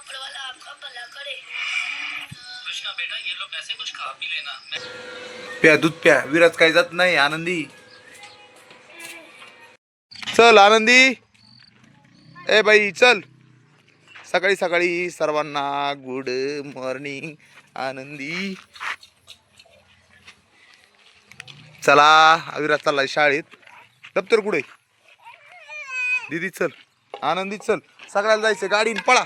कृष्णा बेटा ये लो पैसे कुछ खा पी लेना। प्या दूध प्या. विराज काही जात नाही. आनंदी चल. आनंदी ए बाई चल. सकाळी सकाळी सर्वांना गुड मॉर्निंग. आनंदी चला. विराज चाललाय शाळेत. दप्तर कुठे? दीदी चल. आनंदी चल. सगळ्याला जायचं. गाडीन पळा.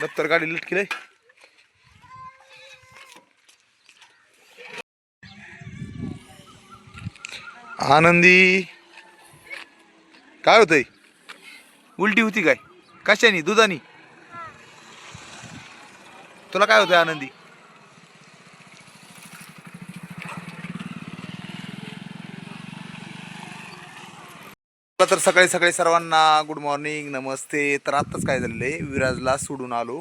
दप्तर गाडी लटकीलंय. आनंदी काय होतंय? उलटी होती काय? कशानी? दुधानी? तुला काय होतंय आनंदी? तर सकाळी सकाळी सर्वांना गुड मॉर्निंग नमस्ते. तर आत्ताच काय झालेलं आहे, विराजला सोडून आलो.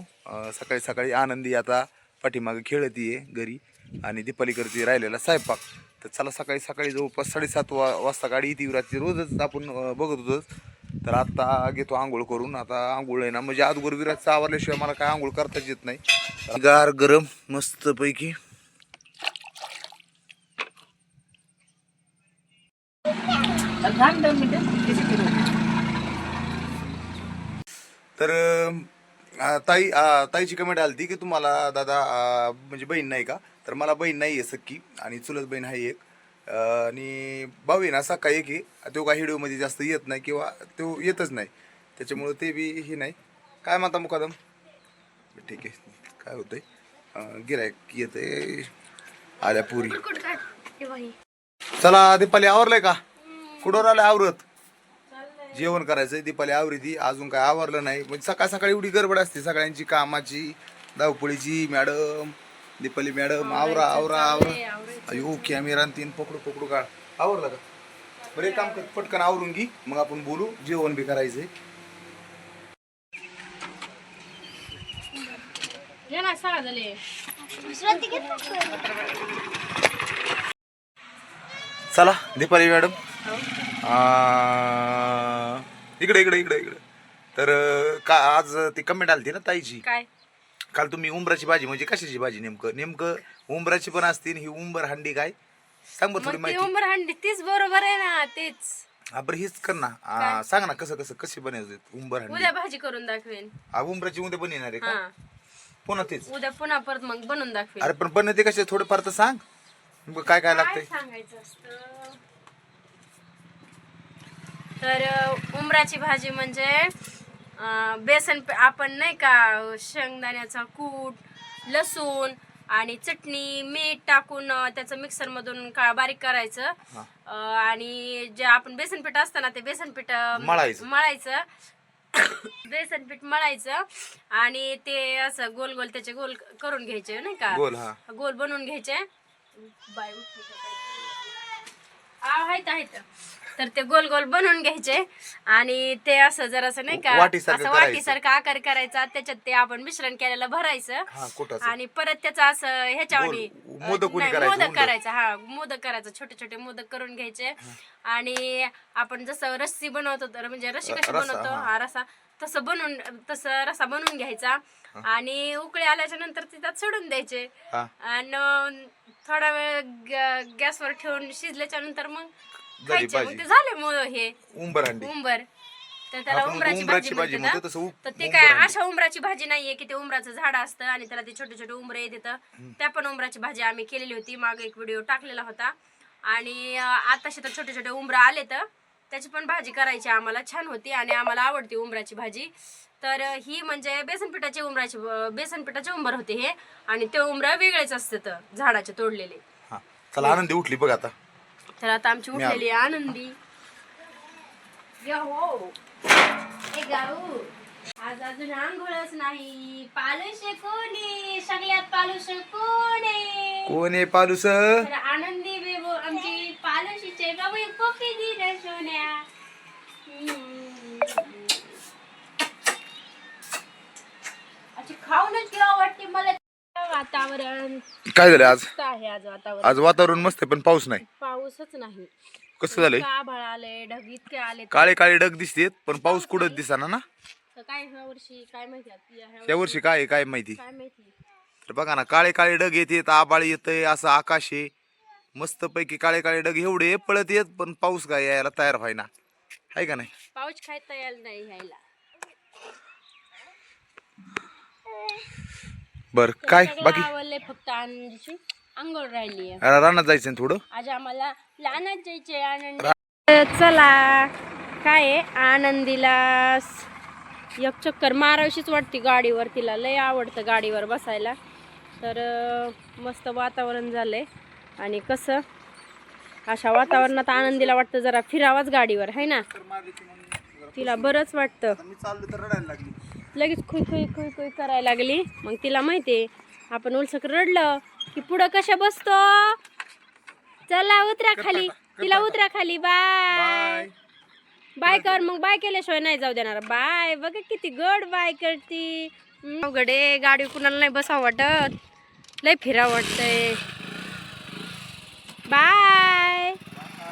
सकाळी सकाळी आनंदी आता पाठीमागे खेळतीये घरी आणि दीपाली करते राहिलेला स्वयंपाक. तर चला सकाळी सकाळी जवळपास 7:30 वाजता गाडी येते विराजची. रोजच आपण बघत होतोच. तर आत्ता घेतो आंघोळ करून. आता आंघोळ आहे ना म्हणजे अगोदर विराजचा आवरल्याशिवाय मला काय आंघोळ करताच येत नाही. गार गरम मस्त पैकी. तर ताईची कमेंट आली ती की तुम्हाला दादा म्हणजे बहीण नाही का? तर मला बहीण नाही आहे सख्खी आणि चुलत बहीण आहे एक. आणि भाऊ आहे ना सख्खा एक आहे. तो काय व्हिडिओमध्ये जास्त येत नाही किंवा तो येतच नाही. त्याच्यामुळं ते बी हे नाही. काय म्हणता मुकादम? ठीक आहे. काय होतंय गिऱ्हाईक येतंय. आल्या पुरी. चला दीपाली आवरलंय का? कुठवर आलं आवरत? जेवण करायचंय. दीपाली आवरी ती अजून काय आवरलं नाही. म्हणजे सकाळ सकाळी एवढी गडबड असते सगळ्यांची कामाची धावपळीची. मॅडम दीपाली मॅडम आवरा आवरा आवरा. अयो कॅमेरा तीन पकडू पकडू काढ. आवरलं का? बरं एक काम कर पटकन आवरून घे मग आपण बोलू. जेवण बी करायचंय. चला दीपाली मॅडम इकडे इकडे इकडे इकडे. तर का आज ती कमेंट आली ना ताईची. काय? काल तुम्ही उंबराची भाजी म्हणजे कशाची भाजी? नेमकं नेमकं उंबराची पण असते ही उंबर हंडी काय सांग बरं थोडी माहिती. उंबर हंडी तीच बरोबर आहे ना. तेच बरं हीच कर ना. सांग ना कसं कसं कशी बनवायचं उंबर हंडी. उद्या भाजी करून दाखवेन. उंबराची उद्या बनवणार आहे का? पुन्हा तेच उद्या पुन्हा परत मग बनवून दाखवेन. अरे पण बनवते कसे थोडंफार तर सांग. काय काय लागतंय सांगायचं असतं. तर उंबराची भाजी म्हणजे बेसन आपण नाही का शेंगदाण्याचा कूट लसूण आणि चटणी मीठ टाकून त्याचं मिक्सर मधून बारीक करायचं. आणि जे आपण बेसन पीठ असतं ना ते बेसन पीठ मळायचं. बेसन पीठ मळायचं आणि ते असं गोल गोल त्याचे गोल करून घ्यायचे नाही का? गोल बनवून घ्यायचे. आहेत तर ते गोल गोल बनवून घ्यायचे आणि ते असं जरासं नाही का असं वाटीसारखं आकार करायचा. त्याच्यात ते आपण मिश्रण केलेलं भरायचं आणि परत त्याचं असं ह्याच्यावर मोदक करायचा. मोदक करायचं. छोटे छोटे मोदक करून घ्यायचे आणि आपण जसं रस्सी बनवतो तर म्हणजे रस्सी कशी बनवतो रसा तसं रसा बनवून घ्यायचा आणि उकळी आल्याच्या नंतर त्यात सोडून द्यायचे आणि थोडा वेळ गॅसवर ठेवून शिजल्याच्या नंतर मग खायचे. मग ते झाले हे उंबर. तर त्याला उंबराची भाजी म्हणतात. तर ते काय अशा उंबराची भाजी नाहीये की ते उंबराचं झाड असतं आणि त्याला ते छोटे छोटे उंबरे येतात. त्या पण उंबराची भाजी आम्ही केलेली होती. मागे एक व्हिडिओ टाकलेला होता. आणि आताशी तर छोटे छोटे उंबर आले तर त्याची पण भाजी करायची आम्हाला. छान होती आणि आम्हाला आवडती उंबराची भाजी. तर ही म्हणजे बेसन पिठाचे उंबर होते हे आणि ते उंबर वेगळेच असतात झाडाचे तोडलेले. चला आनंदी उठली बघ आता. तर आता आमची उठलेली आनंदी. आज अजून आंघोळच नाही. पालुश कोणी सगळ्यात पालुश कोण आहे पालुस? आनंदी बेबो आमची पालुशीचे बाबू कोपी दिल्या सोन्या. खाऊनच किंवा वाटते मला. वातावरण काय झालं आज? आहे आज वातावरण मस्त आहे पण पाऊस नाही. पाऊसच नाही. कसं झालंय? आभाळ आले ढग इतके आले. काळे काळे ढग दिसतेत पण पाऊस कुठंच दिसना ना. तर काय ह्या वर्षी काय माहिती या वर्षी काय आहे, काय माहिती. काय माहिती. तर बघा ना, काळे काळे ढग येतात, आबाळ येतंय, असं आकाश आहे मस्त पैकी. काळे काळे ढग एवढे पळत येत, पण पाऊस काय यायला तयार व्हायना, आहे का नाही. पाऊस काय तयार नाही ह्याला. बर काय सगळं बाकी. आवडलंय, फक्त आनंदीची अंघोळ राहिली आहे. रानात जायचं ना थोडं. आज आम्हाला लहानच जायचे आनंदी. चला काय आहे, आनंदीला एक चक्कर मारावीशीच वाटते गाडीवर. तिला लय आवडतं गाडीवर बसायला. तर मस्त वातावरण झालंय आणि कसं अशा वातावरणात आनंदीला वाटतं जरा फिरावाच गाडीवर, है ना. तिला बरंच वाटतं. लगेच खुई खुई खुई खुई करायला लागली. मग तिला माहितीये आपण उलसक रडलं की पुढं कशा बसतो. चला उतरा खाली, तिला उतरा खाली. बाय बाय कर. मग बाय केल्याशिवाय नाही जाऊ देणार. बाय. बघा किती गड बाय करती. अवघडे, गाडी कुणाला नाही बसावं वाटत, लय फिरावं वाटतंय. बाय.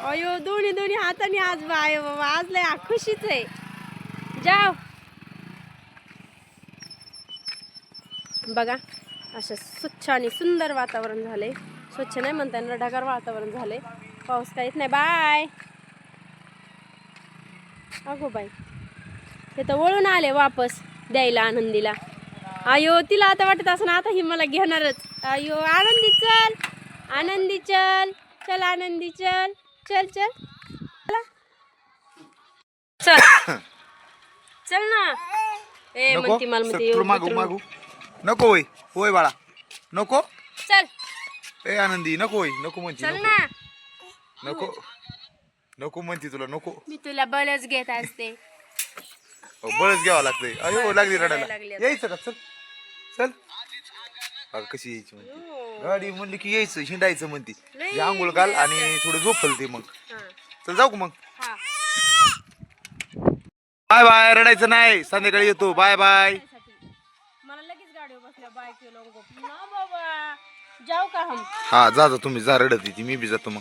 अयो दोन्ही दोन्ही हाताने आज बाय बाबा. आज लय खुशीच आहे. जाओ. बघा असं स्वच्छ आणि सुंदर वातावरण झाले. स्वच्छ नाही म्हणता येणार, ढगाळ वातावरण झाले. पाऊस काहीच नाही. बाय. अगो बाई, ते तर वळून आले वापस द्यायला आनंदीला. अयो तिला आता वाटत असं ना, आता ही मला घेणारच. अयो आनंदी चल, आनंदी चल, चल आनंदी चल, चल चल चल चल ना. ए म्हणती मला म्हणते मागू मागू नको. होय होय बाळा नको. चल. ए आनंदी नको. होय नको म्हणती. चल ना. नको नको म्हणती तुला नको. मी तुला बलच घेत असते. बळच घ्यावं लागतंय. अयो लागली रडायला. यायचं का. चल चल. अगं कशी यायची म्हणते. गाडी म्हणली की यायचं, हिंडायचं म्हणती. आंघोळ घाल आणि थोडं झोपल ते. मग चल जाऊ का मग. Bye bye. रडायचं नाही, संध्याकाळी येतो. Bye bye. मला लगेच गाडीवर बसल्या बाय केलं ना बाबा. जाऊ का हम. हा जा तुम्ही जा. रडत ती, मी बी जातो मग.